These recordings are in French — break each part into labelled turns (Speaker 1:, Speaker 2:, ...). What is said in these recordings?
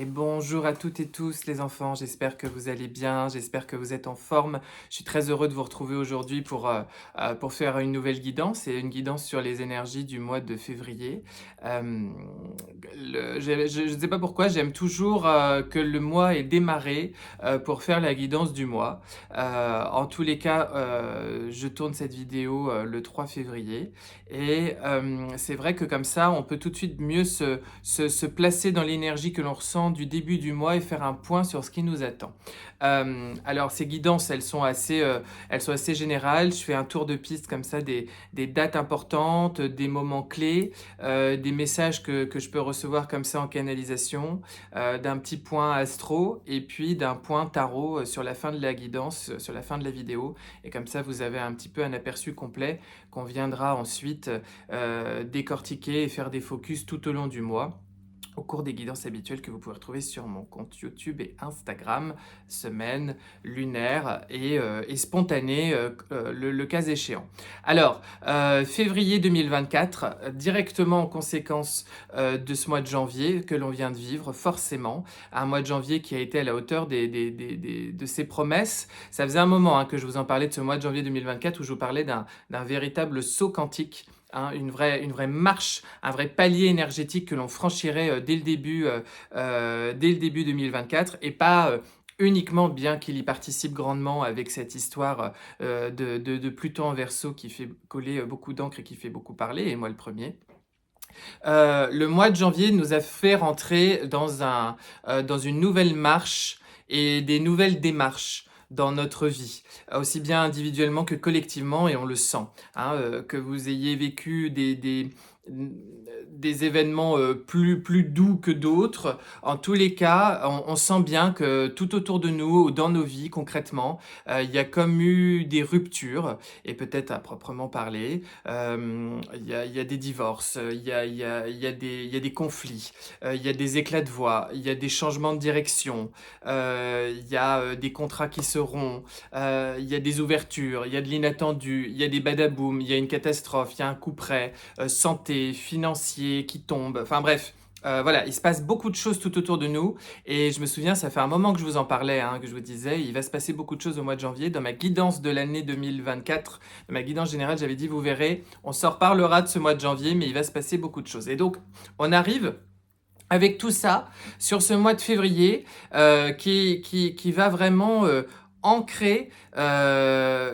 Speaker 1: Et bonjour à toutes et tous les enfants, j'espère que vous allez bien, j'espère que vous êtes en forme. Je suis très heureux de vous retrouver aujourd'hui pour faire une nouvelle guidance et une guidance sur les énergies du mois de février. Euh, je ne sais pas pourquoi, j'aime toujours que le mois ait démarré pour faire la guidance du mois. En tous les cas, je tourne cette vidéo le 3 février et c'est vrai que comme ça, on peut tout de suite mieux se placer dans l'énergie que l'on ressent du début du mois et faire un point sur ce qui nous attend. Alors ces guidances, elles sont assez générales. Je fais un tour de piste comme ça des dates importantes, des moments clés, des messages que je peux recevoir comme ça en canalisation, d'un petit point astro et puis d'un point tarot sur la fin de la guidance, sur la fin de la vidéo. Et comme ça, vous avez un petit peu un aperçu complet qu'on viendra ensuite décortiquer et faire des focus tout au long du mois au cours des guidances habituelles que vous pouvez retrouver sur mon compte YouTube et Instagram, semaine, lunaire et spontanée, le cas échéant. Alors, février 2024, directement en conséquence de ce mois de janvier que l'on vient de vivre, forcément, un mois de janvier qui a été à la hauteur de ses promesses. Ça faisait un moment que je vous en parlais de ce mois de janvier 2024 où je vous parlais d'un véritable saut quantique. Une vraie marche, un vrai palier énergétique que l'on franchirait dès le début 2024 et pas uniquement, bien qu'il y participe grandement avec cette histoire de Pluton en Verseau qui fait coller beaucoup d'encre et qui fait beaucoup parler, et moi le premier. Le mois de janvier nous a fait rentrer dans une nouvelle marche et des nouvelles démarches dans notre vie, aussi bien individuellement que collectivement, et on le sent. Que vous ayez vécu des événements plus doux que d'autres. En tous les cas, on sent bien que tout autour de nous, ou dans nos vies concrètement, il y a comme eu des ruptures, et peut-être à proprement parler, il y a des divorces, il y a des conflits, il y a des éclats de voix, il y a des changements de direction, il y a des contrats qui se rompent, il y a des ouvertures, il y a de l'inattendu, il y a des badaboum, il y a une catastrophe, il y a un coup près, santé, financier qui tombe, enfin bref. Voilà, il se passe beaucoup de choses tout autour de nous et je me souviens, ça fait un moment que je vous en parlais, que je vous disais, il va se passer beaucoup de choses au mois de janvier. Dans ma guidance de l'année 2024, dans ma guidance générale, j'avais dit, vous verrez, on s'en reparlera de ce mois de janvier, mais il va se passer beaucoup de choses. Et donc, on arrive avec tout ça sur ce mois de février qui va vraiment ancrer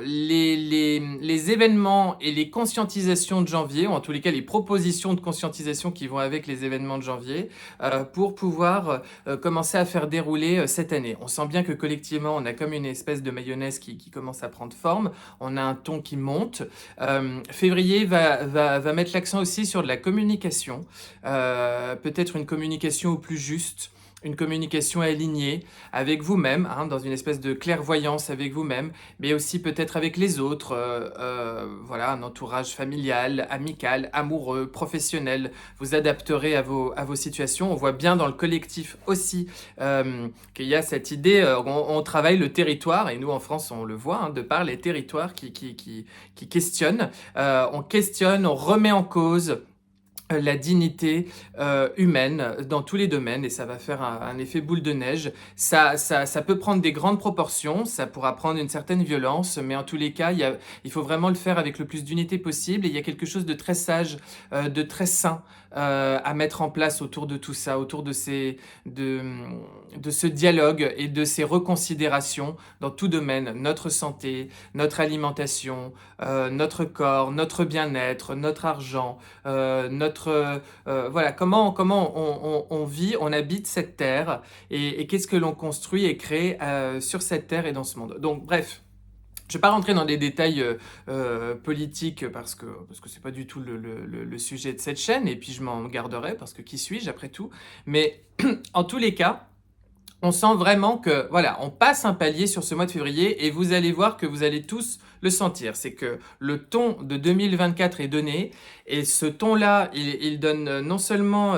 Speaker 1: les événements et les conscientisations de janvier, ou en tous les cas les propositions de conscientisation qui vont avec les événements de janvier, pour pouvoir commencer à faire dérouler cette année. On sent bien que collectivement, on a comme une espèce de mayonnaise qui commence à prendre forme, on a un ton qui monte. Février va mettre l'accent aussi sur de la communication, peut-être une communication au plus juste, une communication alignée avec vous-même, dans une espèce de clairvoyance avec vous-même, mais aussi peut-être avec les autres, voilà, un entourage familial, amical, amoureux, professionnel. Vous adapterez à vos situations. On voit bien dans le collectif aussi qu'il y a cette idée, on travaille le territoire, et nous en France on le voit, de par les territoires qui questionnent. On questionne, on remet en cause la dignité humaine dans tous les domaines, et ça va faire un effet boule de neige. Ça peut prendre des grandes proportions, ça pourra prendre une certaine violence, mais en tous les cas, il faut vraiment le faire avec le plus d'unité possible, et il y a quelque chose de très sage, de très sain à mettre en place autour de tout ça, autour de ce dialogue et de ces reconsidérations dans tout domaine, notre santé, notre alimentation, notre corps, notre bien-être, notre argent, voilà, comment on vit, on habite cette terre, et qu'est-ce que l'on construit et crée sur cette terre et dans ce monde. Donc bref, je ne vais pas rentrer dans des détails politiques parce que c'est pas du tout le sujet de cette chaîne, et puis je m'en garderai parce que qui suis-je après tout. Mais en tous les cas, on sent vraiment que, voilà, on passe un palier sur ce mois de février, et vous allez voir que vous allez tous le sentir. C'est que le ton de 2024 est donné et ce ton-là, il donne non seulement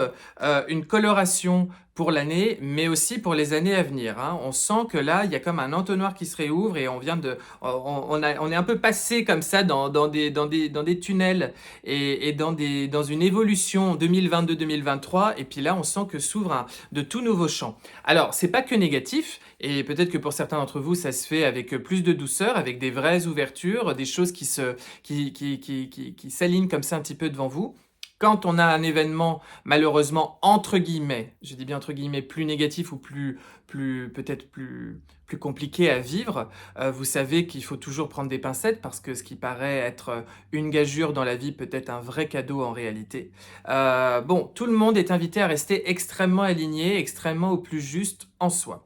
Speaker 1: une coloration pour l'année, mais aussi pour les années à venir, hein. On sent que là, il y a comme un entonnoir qui se réouvre et on est un peu passé comme ça dans des tunnels et dans une évolution 2022-2023. Et puis là, on sent que s'ouvre de tout nouveaux champs. Alors, c'est pas que négatif, et peut-être que pour certains d'entre vous, ça se fait avec plus de douceur, avec des vraies ouvertures, des choses qui s'alignent comme ça un petit peu devant vous. Quand on a un événement, malheureusement, entre guillemets, je dis bien entre guillemets, plus négatif ou peut-être plus compliqué à vivre, vous savez qu'il faut toujours prendre des pincettes parce que ce qui paraît être une gageure dans la vie peut être un vrai cadeau en réalité. Bon, tout le monde est invité à rester extrêmement aligné, extrêmement au plus juste en soi.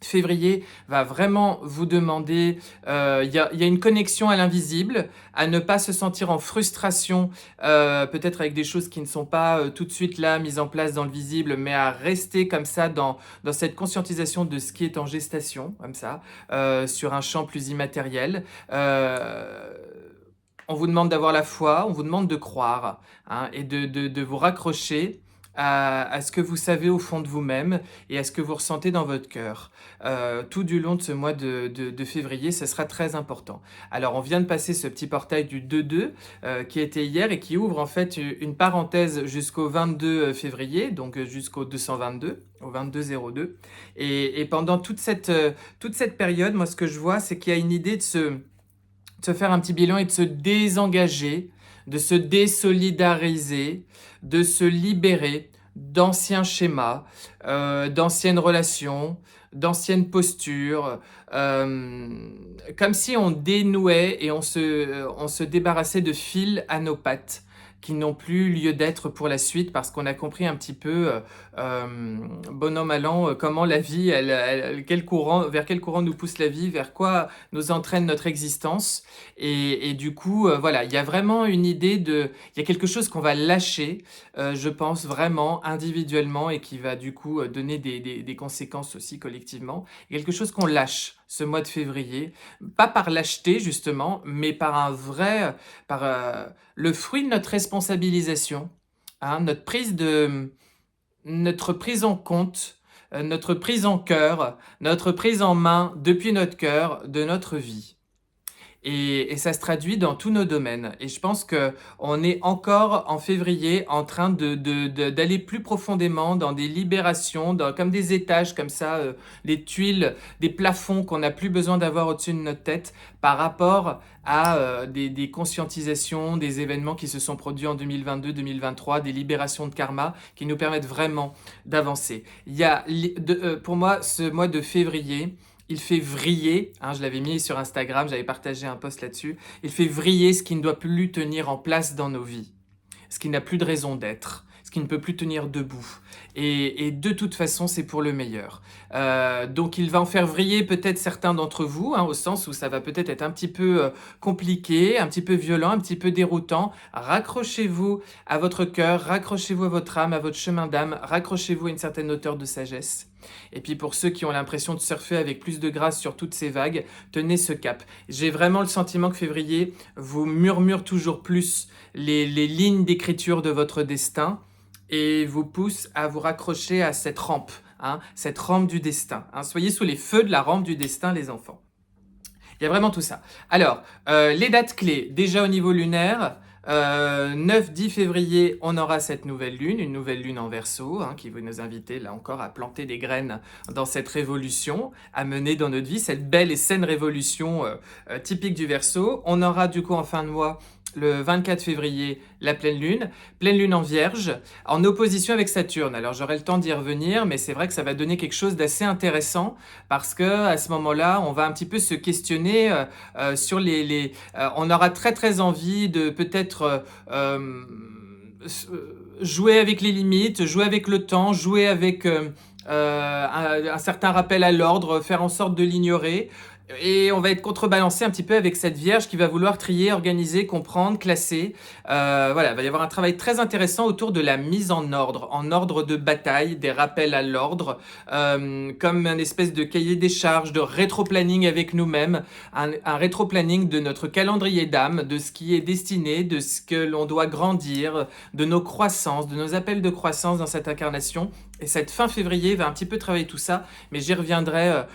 Speaker 1: Février va vraiment vous demander, il y a une connexion à l'invisible, à ne pas se sentir en frustration, peut-être avec des choses qui ne sont pas tout de suite là, mises en place dans le visible, mais à rester comme ça dans cette conscientisation de ce qui est en gestation, comme ça, sur un champ plus immatériel. On vous demande d'avoir la foi, on vous demande de croire, hein, et de vous raccrocher à ce que vous savez au fond de vous-même et à ce que vous ressentez dans votre cœur. Tout du long de ce mois de février, ce sera très important. Alors, on vient de passer ce petit portail du 2-2 qui était hier et qui ouvre en fait une parenthèse jusqu'au 22 février, donc jusqu'au 222, au 22-02. Et pendant toute cette période, moi, ce que je vois, c'est qu'il y a une idée de se faire un petit bilan et de se désengager, de se désolidariser, de se libérer d'anciens schémas, d'anciennes relations, d'anciennes postures, comme si on dénouait et on se débarrassait de fils à nos pattes qui n'ont plus lieu d'être pour la suite parce qu'on a compris un petit peu, bon an, mal an, comment la vie, vers quel courant nous pousse la vie, vers quoi nous entraîne notre existence. Et du coup, voilà, il y a vraiment une idée il y a quelque chose qu'on va lâcher, je pense vraiment individuellement et qui va du coup donner des conséquences aussi collectivement. Quelque chose qu'on lâche ce mois de février, pas par lâcheté justement, mais par le fruit de notre responsabilisation, hein, notre prise en compte, notre prise en cœur, notre prise en main depuis notre cœur de notre vie. Et ça se traduit dans tous nos domaines. Et je pense qu'on est encore en février en train d'aller plus profondément dans des libérations, comme des étages comme ça, des tuiles, des plafonds qu'on n'a plus besoin d'avoir au-dessus de notre tête par rapport à des conscientisations, des événements qui se sont produits en 2022-2023, des libérations de karma qui nous permettent vraiment d'avancer. Il y a, pour moi, ce mois de février, il fait vriller, hein, je l'avais mis sur Instagram, j'avais partagé un post là-dessus, il fait vriller ce qui ne doit plus tenir en place dans nos vies, ce qui n'a plus de raison d'être, ce qui ne peut plus tenir debout. Et de toute façon, c'est pour le meilleur. Donc il va en faire vriller peut-être certains d'entre vous, hein, au sens où ça va peut-être être un petit peu compliqué, un petit peu violent, un petit peu déroutant. Raccrochez-vous à votre cœur, raccrochez-vous à votre âme, à votre chemin d'âme, raccrochez-vous à une certaine hauteur de sagesse. Et puis pour ceux qui ont l'impression de surfer avec plus de grâce sur toutes ces vagues, tenez ce cap. J'ai vraiment le sentiment que février vous murmure toujours plus les lignes d'écriture de votre destin et vous pousse à vous raccrocher à cette rampe, hein, cette rampe du destin, hein. Soyez sous les feux de la rampe du destin, les enfants. Il y a vraiment tout ça. Alors, les dates clés, déjà au niveau lunaire, 9-10 février, on aura cette nouvelle lune, une nouvelle lune en Verseau, hein, qui va nous inviter là encore à planter des graines dans cette révolution, à mener dans notre vie cette belle et saine révolution typique du Verseau. On aura du coup en fin de mois, le 24 février, la pleine lune en Vierge, en opposition avec Saturne. Alors j'aurai le temps d'y revenir, mais c'est vrai que ça va donner quelque chose d'assez intéressant parce que à ce moment-là, on va un petit peu se questionner sur on aura très très envie de peut-être jouer avec les limites, jouer avec le temps, jouer avec un certain rappel à l'ordre, faire en sorte de l'ignorer, Et on va être contrebalancé un petit peu avec cette Vierge qui va vouloir trier, organiser, comprendre, classer. Voilà, il va y avoir un travail très intéressant autour de la mise en ordre de bataille, des rappels à l'ordre, comme un espèce de cahier des charges, de rétro-planning avec nous-mêmes, un rétro-planning de notre calendrier d'âme, de ce qui est destiné, de ce que l'on doit grandir, de nos croissances, de nos appels de croissance dans cette incarnation. Et cette fin février va un petit peu travailler tout ça, mais j'y reviendrai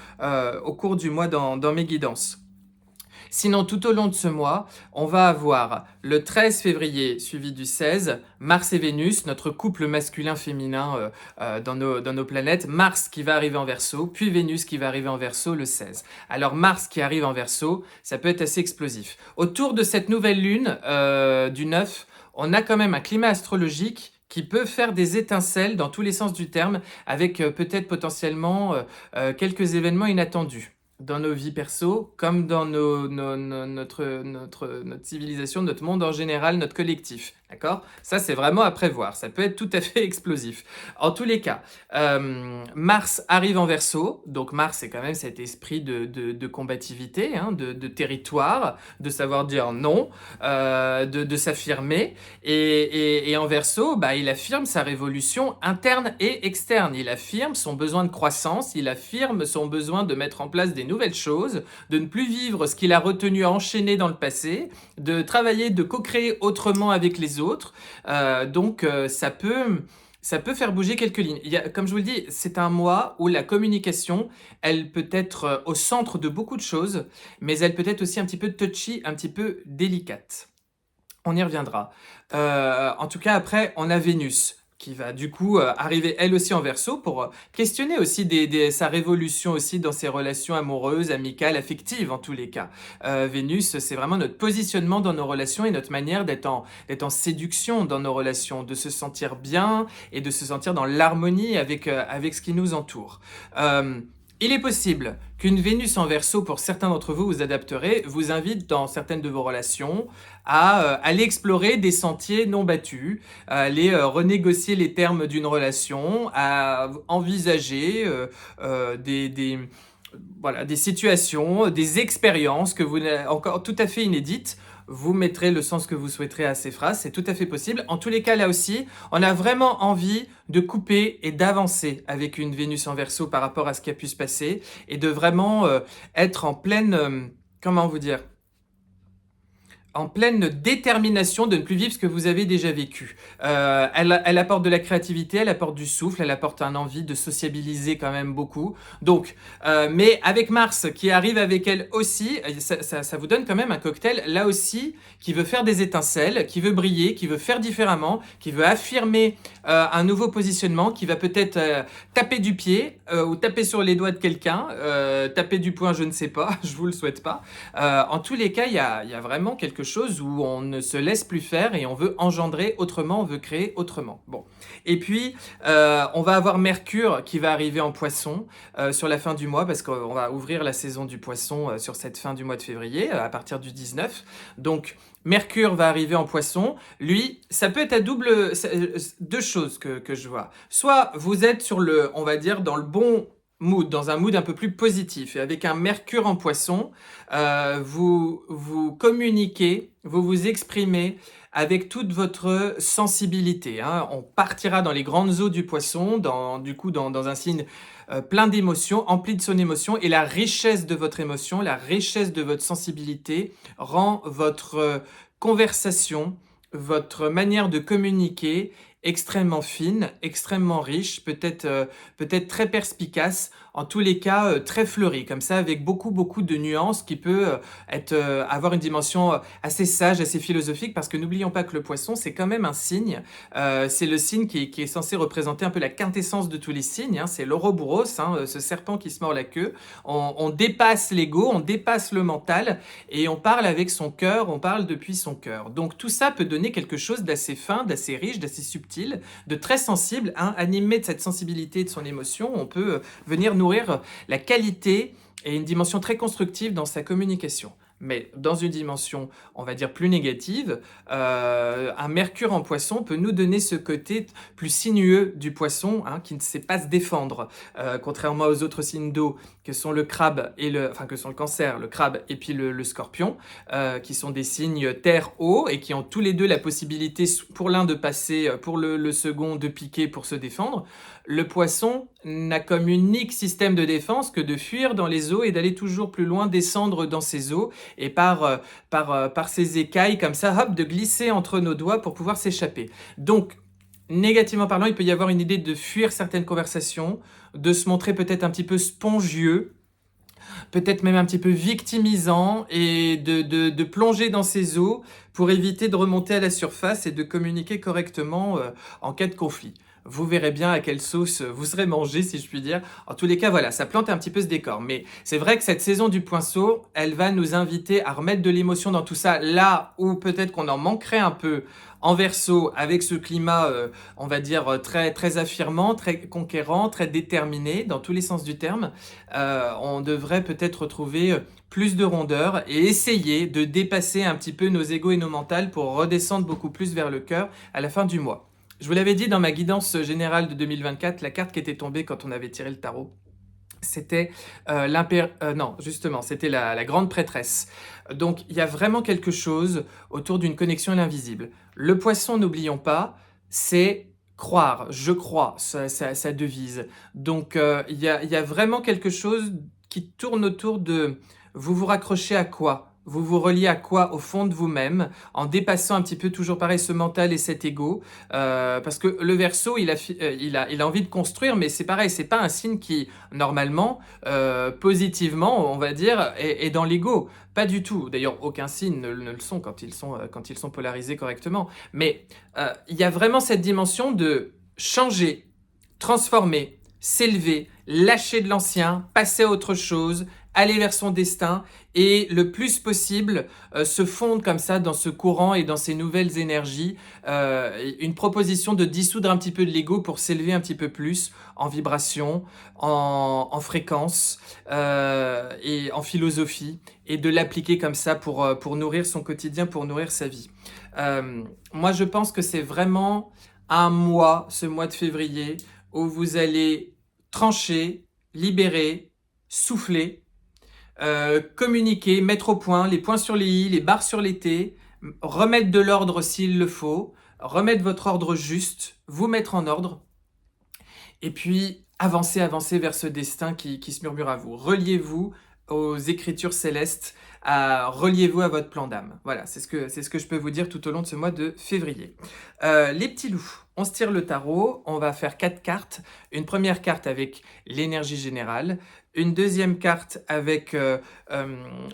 Speaker 1: au cours du mois dans mes guidances. Sinon, tout au long de ce mois, on va avoir le 13 février suivi du 16, Mars et Vénus, notre couple masculin-féminin dans nos planètes. Mars qui va arriver en Verseau, puis Vénus qui va arriver en Verseau le 16. Alors Mars qui arrive en Verseau, ça peut être assez explosif. Autour de cette nouvelle lune du 9, on a quand même un climat astrologique qui peut faire des étincelles dans tous les sens du terme, avec peut-être potentiellement quelques événements inattendus dans nos vies perso, comme dans notre civilisation, notre monde en général, notre collectif. D'accord? Ça, c'est vraiment à prévoir. Ça peut être tout à fait explosif. En tous les cas, Mars arrive en Verseau. Donc Mars, c'est quand même cet esprit de combativité, hein, de territoire, de savoir dire non, de s'affirmer. Et en Verseau, bah, il affirme sa révolution interne et externe. Il affirme son besoin de croissance. Il affirme son besoin de mettre en place des nouvelles choses, de ne plus vivre ce qu'il a retenu enchaîné dans le passé, de travailler, de co-créer autrement avec les autres. Donc ça peut faire bouger quelques lignes. Comme je vous le dis, c'est un mois où la communication, elle peut être au centre de beaucoup de choses, mais elle peut être aussi un petit peu touchy, un petit peu délicate. On y reviendra. En tout cas, après, on a Vénus qui va du coup arriver elle aussi en Verseau pour questionner aussi sa révolution aussi dans ses relations amoureuses, amicales, affectives en tous les cas. Vénus, c'est vraiment notre positionnement dans nos relations et notre manière d'être en séduction dans nos relations, de se sentir bien et de se sentir dans l'harmonie avec ce qui nous entoure. Il est possible qu'une Vénus en Verseau, pour certains d'entre vous, vous adapterez, vous invite dans certaines de vos relations à aller explorer des sentiers non battus, à aller renégocier les termes d'une relation, à envisager voilà, des situations, des expériences que vous n'avez encore tout à fait inédites. Vous mettrez le sens que vous souhaiterez à ces phrases, c'est tout à fait possible. En tous les cas, là aussi, on a vraiment envie de couper et d'avancer avec une Vénus en Verseau par rapport à ce qui a pu se passer et de vraiment être en pleine, comment vous dire, en pleine détermination de ne plus vivre ce que vous avez déjà vécu. Elle apporte de la créativité, elle apporte du souffle, elle apporte un envie de sociabiliser quand même beaucoup. Donc, mais avec Mars qui arrive avec elle aussi, ça vous donne quand même un cocktail là aussi qui veut faire des étincelles, qui veut briller, qui veut faire différemment, qui veut affirmer un nouveau positionnement, qui va peut-être taper du pied ou taper sur les doigts de quelqu'un, taper du poing, je ne sais pas, je vous le souhaite pas. En tous les cas, il y a vraiment quelque chose où on ne se laisse plus faire et on veut engendrer autrement, on veut créer autrement. Bon. Et puis, on va avoir Mercure qui va arriver en Poisson sur la fin du mois parce qu'on va ouvrir la saison du Poisson sur cette fin du mois de février à partir du 19. Donc, Mercure va arriver en Poisson. Lui, ça peut être à deux choses que je vois. Soit vous êtes on va dire, dans le bon mood, dans un mood un peu plus positif. Et avec un Mercure en Poisson, vous communiquez, vous vous exprimez avec toute votre sensibilité. Hein. On partira dans les grandes eaux du Poisson, dans un signe plein d'émotions, empli de son émotion. Et la richesse de votre émotion, la richesse de votre sensibilité rend votre conversation, votre manière de communiquer extrêmement fine, extrêmement riche, peut-être très perspicace, en tous les cas très fleurie, comme ça avec beaucoup de nuances qui peut avoir une dimension assez sage, assez philosophique, parce que n'oublions pas que le Poisson c'est quand même un signe, c'est le signe qui est censé représenter un peu la quintessence de tous les signes, hein, c'est l'Ouroboros, hein, ce serpent qui se mord la queue. On dépasse l'ego, on dépasse le mental et on parle avec son cœur, on parle depuis son cœur. Donc tout ça peut donner quelque chose d'assez fin, d'assez riche, d'assez subtil, de très sensible, hein, animé de cette sensibilité, de son émotion. On peut venir nourrir la qualité et une dimension très constructive dans sa communication. Mais dans une dimension, on va dire, plus négative, un Mercure en Poisson peut nous donner ce côté plus sinueux du Poisson, hein, qui ne sait pas se défendre, contrairement aux autres signes d'eau, que sont le crabe que sont le Cancer, le crabe et puis le Scorpion, qui sont des signes terre-eau et qui ont tous les deux la possibilité, pour l'un de passer, pour le second de piquer pour se défendre. Le Poisson n'a comme unique système de défense que de fuir dans les eaux et d'aller toujours plus loin, descendre dans ces eaux et par ces écailles comme ça, hop, de glisser entre nos doigts pour pouvoir s'échapper. Donc, négativement parlant, il peut y avoir une idée de fuir certaines conversations, de se montrer peut-être un petit peu spongieux, peut-être même un petit peu victimisant et de plonger dans ces eaux pour éviter de remonter à la surface et de communiquer correctement en cas de conflit. Vous verrez bien à quelle sauce vous serez mangé, si je puis dire. En tous les cas, voilà, ça plante un petit peu ce décor. Mais c'est vrai que cette saison du Poinceau, elle va nous inviter à remettre de l'émotion dans tout ça, là où peut-être qu'on en manquerait un peu en Verseau, avec ce climat, on va dire, très, très affirmant, très conquérant, très déterminé, dans tous les sens du terme. On devrait peut-être retrouver plus de rondeur et essayer de dépasser un petit peu nos égos et nos mentales pour redescendre beaucoup plus vers le cœur à la fin du mois. Je vous l'avais dit dans ma guidance générale de 2024, la carte qui était tombée quand on avait tiré le tarot, c'était c'était la grande prêtresse. Donc il y a vraiment quelque chose autour d'une connexion à l'invisible. Le Poisson, n'oublions pas, c'est croire, je crois, sa devise. Donc il y a vraiment quelque chose qui tourne autour de vous vous raccrochez à quoi? Vous vous reliez à quoi au fond de vous-même, en dépassant un petit peu toujours pareil ce mental et cet ego, parce que le Verseau, il a envie de construire, mais c'est pareil, c'est pas un signe qui normalement, positivement, on va dire, est dans l'ego. Pas du tout. D'ailleurs, aucun signe ne le sont quand ils sont polarisés correctement. Mais il y a vraiment cette dimension de changer, transformer, s'élever, lâcher de l'ancien, passer à autre chose, aller vers son destin et le plus possible se fondre comme ça dans ce courant et dans ces nouvelles énergies. Une proposition de dissoudre un petit peu de l'ego pour s'élever un petit peu plus en vibration, en fréquence et en philosophie et de l'appliquer comme ça pour nourrir son quotidien, pour nourrir sa vie. Moi, je pense que c'est vraiment un mois, ce mois de février, où vous allez trancher, libérer, souffler, communiquer, mettre au point, les points sur les i, les barres sur les t, remettre de l'ordre s'il le faut, remettre votre ordre juste, vous mettre en ordre, et puis avancer vers ce destin qui se murmure à vous. Reliez-vous aux écritures célestes, reliez-vous à votre plan d'âme. Voilà, c'est ce que je peux vous dire tout au long de ce mois de février. Les petits loups, on se tire le tarot, on va faire 4 cartes. Une première carte avec l'énergie générale, une deuxième carte avec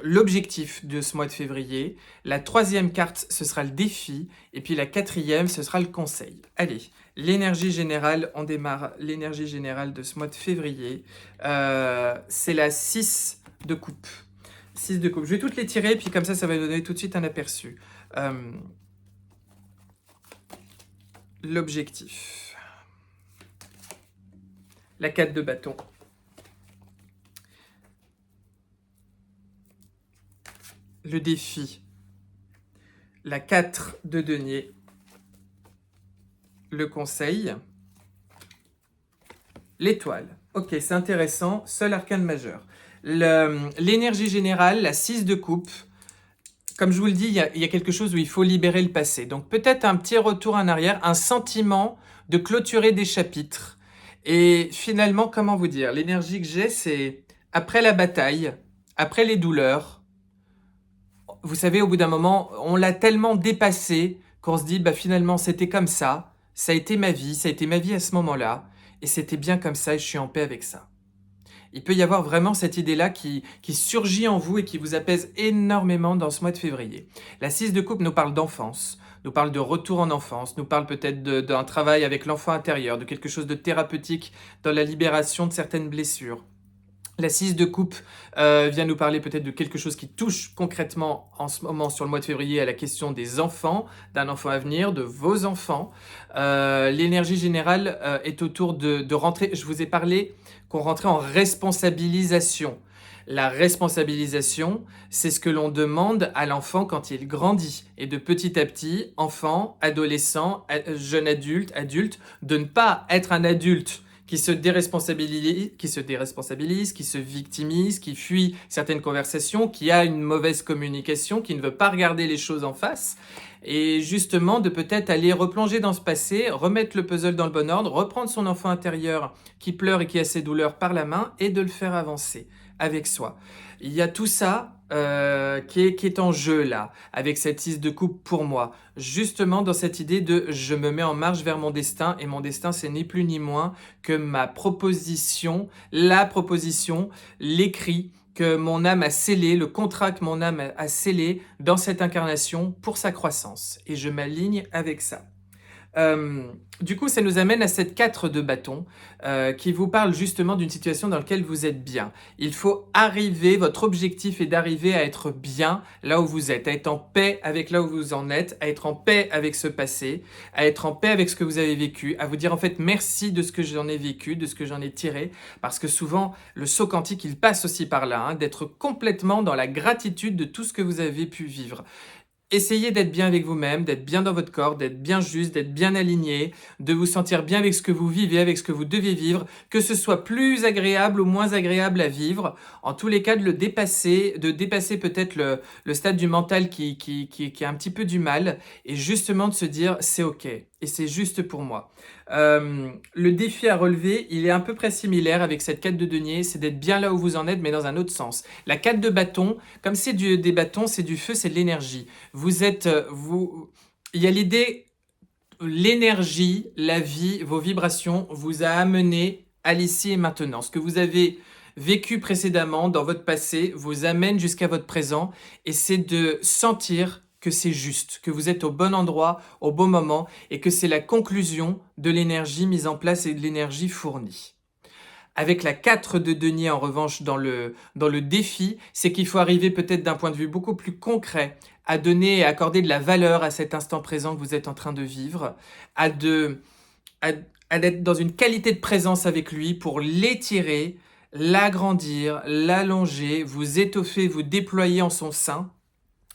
Speaker 1: l'objectif de ce mois de février, la troisième carte, ce sera le défi, et puis la quatrième, ce sera le conseil. Allez, l'énergie générale, on démarre l'énergie générale de ce mois de février. C'est la 6 de coupe. 6 de coupe. Je vais toutes les tirer, puis comme ça va donner tout de suite un aperçu. L'objectif. La 4 de bâton. Le défi. La 4 de denier. Le conseil. L'étoile. Ok, c'est intéressant. Seul arcane majeur. L'énergie générale, la 6 de coupe. Comme je vous le dis, il y a quelque chose où il faut libérer le passé. Donc peut-être un petit retour en arrière, un sentiment de clôturer des chapitres. Et finalement, comment vous dire, l'énergie que j'ai, c'est après la bataille, après les douleurs. Vous savez, au bout d'un moment, on l'a tellement dépassé qu'on se dit, bah finalement, c'était comme ça a été ma vie à ce moment-là, et c'était bien comme ça, et je suis en paix avec ça. Il peut y avoir vraiment cette idée-là qui surgit en vous et qui vous apaise énormément dans ce mois de février. La 6 de coupe nous parle d'enfance, nous parle de retour en enfance, nous parle peut-être d'un travail avec l'enfant intérieur, de quelque chose de thérapeutique dans la libération de certaines blessures. La 6 de coupe vient nous parler peut-être de quelque chose qui touche concrètement en ce moment sur le mois de février à la question des enfants, d'un enfant à venir, de vos enfants. L'énergie générale est autour de rentrer. Je vous ai parlé qu'on rentrait en responsabilisation. La responsabilisation, c'est ce que l'on demande à l'enfant quand il grandit. Et de petit à petit, enfant, adolescent, jeune adulte, adulte, de ne pas être un adulte qui se déresponsabilise, qui se victimise, qui fuit certaines conversations, qui a une mauvaise communication, qui ne veut pas regarder les choses en face, et justement de peut-être aller replonger dans ce passé, remettre le puzzle dans le bon ordre, reprendre son enfant intérieur qui pleure et qui a ses douleurs par la main, et de le faire avancer avec soi. Il y a tout ça qui est en jeu là, avec cette 6 de coupe pour moi. Justement dans cette idée de je me mets en marche vers mon destin, et mon destin c'est ni plus ni moins que ma proposition, la proposition, l'écrit que mon âme a scellé, le contrat que mon âme a scellé dans cette incarnation pour sa croissance. Et je m'aligne avec ça. Du coup, ça nous amène à cette 4 de bâton qui vous parle justement d'une situation dans laquelle vous êtes bien. Il faut arriver, votre objectif est d'arriver à être bien là où vous êtes, à être en paix avec là où vous en êtes, à être en paix avec ce passé, à être en paix avec ce que vous avez vécu, à vous dire en fait merci de ce que j'en ai vécu, de ce que j'en ai tiré, parce que souvent le saut quantique il passe aussi par là, hein, d'être complètement dans la gratitude de tout ce que vous avez pu vivre. Essayez d'être bien avec vous-même, d'être bien dans votre corps, d'être bien juste, d'être bien aligné, de vous sentir bien avec ce que vous vivez, avec ce que vous devez vivre, que ce soit plus agréable ou moins agréable à vivre. En tous les cas, de dépasser peut-être le stade du mental qui a un petit peu du mal, et justement de se dire c'est ok, et c'est juste pour moi. Le défi à relever, il est à peu près similaire avec cette 4 de denier, c'est d'être bien là où vous en êtes, mais dans un autre sens. La 4 de bâton, comme c'est des bâtons, c'est du feu, c'est de l'énergie. Il y a l'idée, l'énergie, la vie, vos vibrations vous a amené à l'ici et maintenant. Ce que vous avez vécu précédemment dans votre passé vous amène jusqu'à votre présent, et c'est de sentir que c'est juste, que vous êtes au bon endroit, au bon moment, et que c'est la conclusion de l'énergie mise en place et de l'énergie fournie. Avec la 4 de denier, en revanche, dans le défi, c'est qu'il faut arriver peut-être d'un point de vue beaucoup plus concret à donner et accorder de la valeur à cet instant présent que vous êtes en train de vivre, à d'être dans une qualité de présence avec lui pour l'étirer, l'agrandir, l'allonger, vous étoffer, vous déployer en son sein,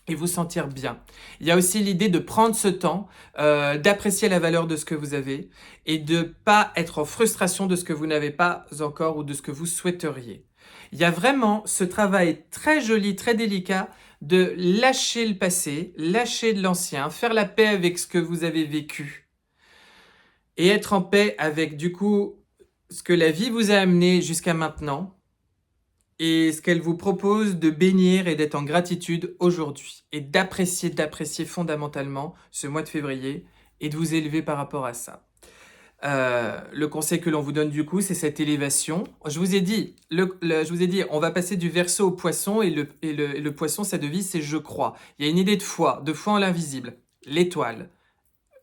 Speaker 1: et vous sentir bien. Il y a aussi l'idée de prendre ce temps, d'apprécier la valeur de ce que vous avez, et de pas être en frustration de ce que vous n'avez pas encore ou de ce que vous souhaiteriez. Il y a vraiment ce travail très joli, très délicat de lâcher le passé, lâcher de l'ancien, faire la paix avec ce que vous avez vécu, et être en paix avec du coup ce que la vie vous a amené jusqu'à maintenant, et ce qu'elle vous propose de bénir et d'être en gratitude aujourd'hui, et d'apprécier fondamentalement ce mois de février, et de vous élever par rapport à ça. Le conseil que l'on vous donne du coup, c'est cette élévation. Je vous ai dit, on va passer du Verseau au Poisson, et le Poisson, sa devise, c'est je crois. Il y a une idée de foi en l'invisible, l'étoile,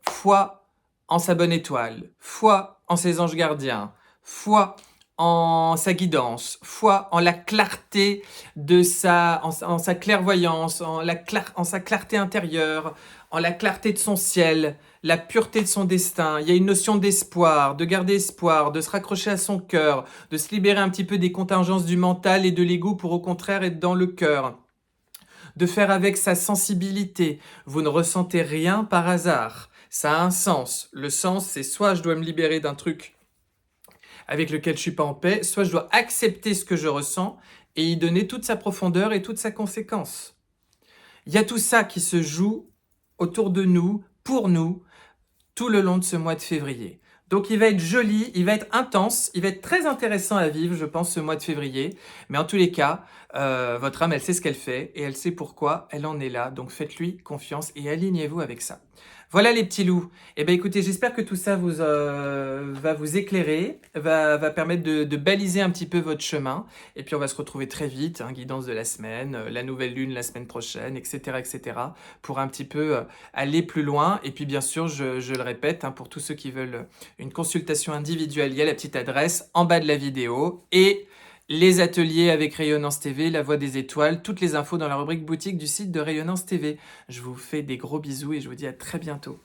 Speaker 1: foi en sa bonne étoile, foi en ses anges gardiens, foi en sa guidance, foi en la clarté de en sa clairvoyance, en sa clarté intérieure, en la clarté de son ciel, la pureté de son destin. Il y a une notion d'espoir, de garder espoir, de se raccrocher à son cœur, de se libérer un petit peu des contingences du mental et de l'ego pour au contraire être dans le cœur. De faire avec sa sensibilité. Vous ne ressentez rien par hasard. Ça a un sens. Le sens, c'est soit je dois me libérer d'un truc avec lequel je suis pas en paix, soit je dois accepter ce que je ressens et y donner toute sa profondeur et toute sa conséquence. Il y a tout ça qui se joue autour de nous, pour nous, tout le long de ce mois de février. Donc il va être joli, il va être intense, il va être très intéressant à vivre, je pense, ce mois de février. Mais en tous les cas, votre âme, elle sait ce qu'elle fait et elle sait pourquoi elle en est là. Donc faites-lui confiance et alignez-vous avec ça. Voilà les petits loups. Eh bien écoutez, j'espère que tout ça va vous éclairer, va permettre de baliser un petit peu votre chemin. Et puis on va se retrouver très vite, hein, guidance de la semaine, la nouvelle lune la semaine prochaine, etc. pour un petit peu aller plus loin. Et puis bien sûr, je le répète, hein, pour tous ceux qui veulent une consultation individuelle, il y a la petite adresse en bas de la vidéo. Et Les ateliers avec Rayonnance TV, La Voix des Étoiles, toutes les infos dans la rubrique boutique du site de Rayonnance TV. Je vous fais des gros bisous et je vous dis à très bientôt.